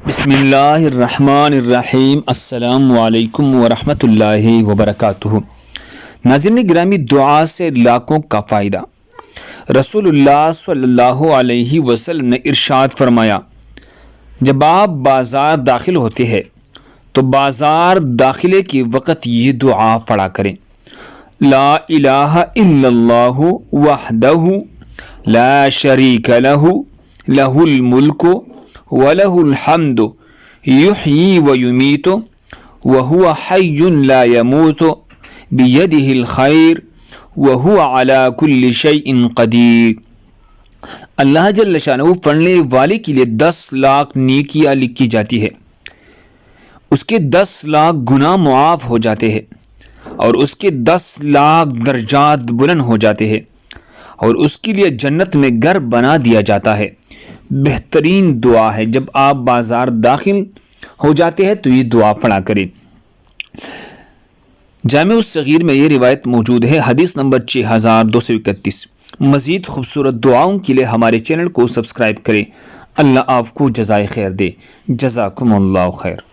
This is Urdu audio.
بسم اللہ الرحمن الرحیم۔ السلام علیکم ورحمۃ اللہ وبرکاتہ۔ ناظرین گرامی، دعا سے لاکھوں کا فائدہ۔ رسول اللہ صلی اللہ علیہ وسلم نے ارشاد فرمایا، جب آپ بازار داخل ہوتے ہیں تو بازار داخلے کے وقت یہ دعا پڑھا کریں: لا الہ الا اللہ وحدہ لا شریک لہ لہ الملک وَلَهُ الْحَمْدُ يُحْيِي وَيُمِيتُ وَهُوَ حَيٌّ لَا يَمُوتُ بِيَدِهِ الْخَيْرُ وَهُوَ عَلَى كُلِّ شَيْءٍ قَدِيرٌ۔ اللہ جل شانہ پڑھنے والے کے لیے 10 لاکھ نیکیاں لکھی جاتی ہے، اس کے 10 لاکھ گناہ معاف ہو جاتے ہیں، اور اس کے 10 لاکھ درجات بلند ہو جاتے ہیں، اور اس کے لیے جنت میں گھر بنا دیا جاتا ہے۔ بہترین دعا ہے۔ جب آپ بازار داخل ہو جاتے ہیں تو یہ دعا پڑھا کریں۔ جامع الصغیر میں یہ روایت موجود ہے، حدیث نمبر 6231۔ مزید خوبصورت دعاؤں کے لیے ہمارے چینل کو سبسکرائب کریں۔ اللہ آپ کو جزائے خیر دے۔ جزاکم اللہ خیر۔